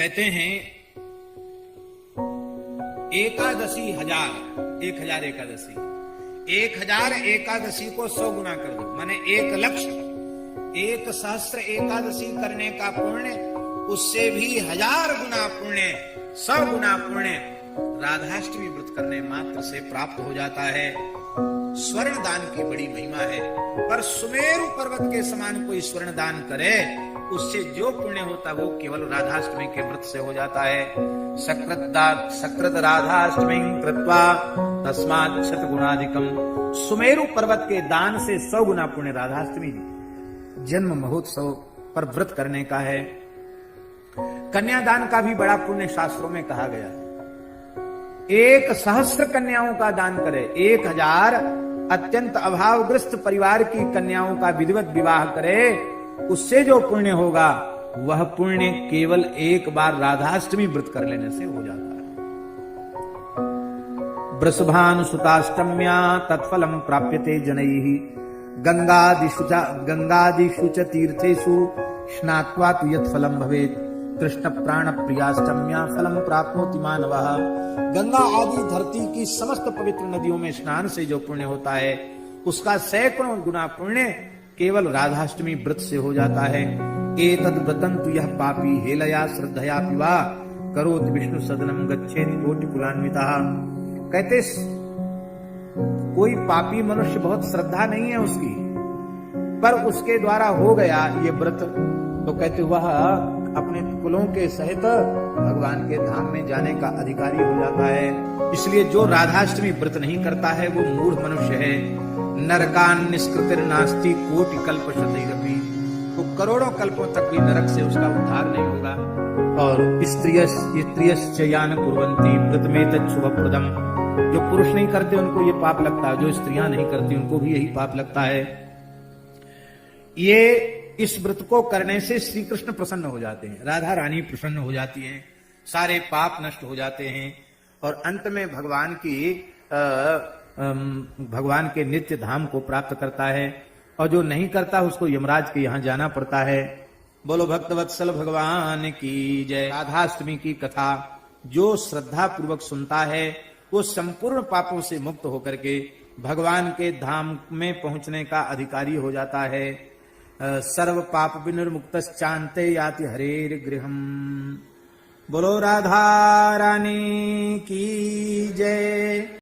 कहते हैं एकादशी हजार, 1000 एकादशी, 1000 एकादशी को 100 गुना कर दो, माने 1 लक्ष्य, 1 सहस्त्र एकादशी करने का पुण्य उससे भी 1000 गुना पुण्य, 100 गुना पुण्य राधाष्टमी व्रत करने मात्र से प्राप्त हो जाता है। स्वर्ण दान की बड़ी महिमा है, पर सुमेरु पर्वत के समान कोई स्वर्ण दान करे उससे जो पुण्य होता वो केवल राधाष्टमी के व्रत से हो जाता है। सकृत राधाष्टमी कृत्वा तस्मात् शत गुणाधिकम। सुमेरु पर्वत के दान से 100 गुना पुण्य राधाष्टमी जन्म महोत्सव पर व्रत करने का है। कन्यादान का भी बड़ा पुण्य शास्त्रों में कहा गया है। 1 सहस्त्र कन्याओं का दान करे, 1000 अत्यंत अभावग्रस्त परिवार की कन्याओं का विधिवत विवाह करे, उससे जो पुण्य होगा वह पुण्य केवल एक बार राधाष्टमी व्रत कर लेने से हो जाता है। वृषभानुसुताष्टम्या तत्फलम प्राप्यते जनैः गंगादिषु च तीर्थेषु स्नात्वा तु यत्फलम भवेत् कृष्ण प्राण प्रियाष्टम्या फलम प्राप्नोति मानवः। गंगा आदि धरती की समस्त पवित्र नदियों में स्नान से जो पुण्य होता है उसका सैकड़ों गुना पुण्य केवल राधाष्टमी व्रत से हो जाता है। एतद् व्रतं तु यः पापी हेलया श्रद्धया पिवा करोति विष्णु सदनम गच्छेति कोटि कुलान्वितः। कहते कोई पापी मनुष्य बहुत श्रद्धा नहीं है उसकी, पर उसके द्वारा हो गया ये व्रत, तो कहते वह अपने कुलों के सहित भगवान के धाम में जाने का अधिकारी हो जाता है। इसलिए जो राधाष्टमी व्रत नहीं करता है वो मूढ़ मनुष्य है। नरकान निष्कृतिर नास्ति कोटि कल्प शतैरपि, तो करोड़ों कल्पों तक भी नरक से उसका उद्धार नहीं होगा। और स्त्रियश्च यान कुर्वन्ति व्रतमेतत् शुभप्रदम्, जो पुरुष नहीं करते उनको ये पाप लगता है, जो स्त्रियां नहीं करती उनको भी यही पाप लगता है। ये इस व्रत को करने से श्री कृष्ण प्रसन्न हो जाते हैं, राधा रानी प्रसन्न हो जाती हैं, सारे पाप नष्ट हो जाते हैं और अंत में भगवान के नित्य धाम को प्राप्त करता है। और जो नहीं करता उसको यमराज के यहाँ जाना पड़ता है। बोलो भक्तवत्सल भगवान की जय। राधाष्टमी की कथा जो श्रद्धा पूर्वक सुनता है वो संपूर्ण पापों से मुक्त होकर के भगवान के धाम में पहुंचने का अधिकारी हो जाता है। सर्व पाप विनिर्मुक्तश्चान्ते याति हरेर गृहम। बोलो राधा रानी की जय।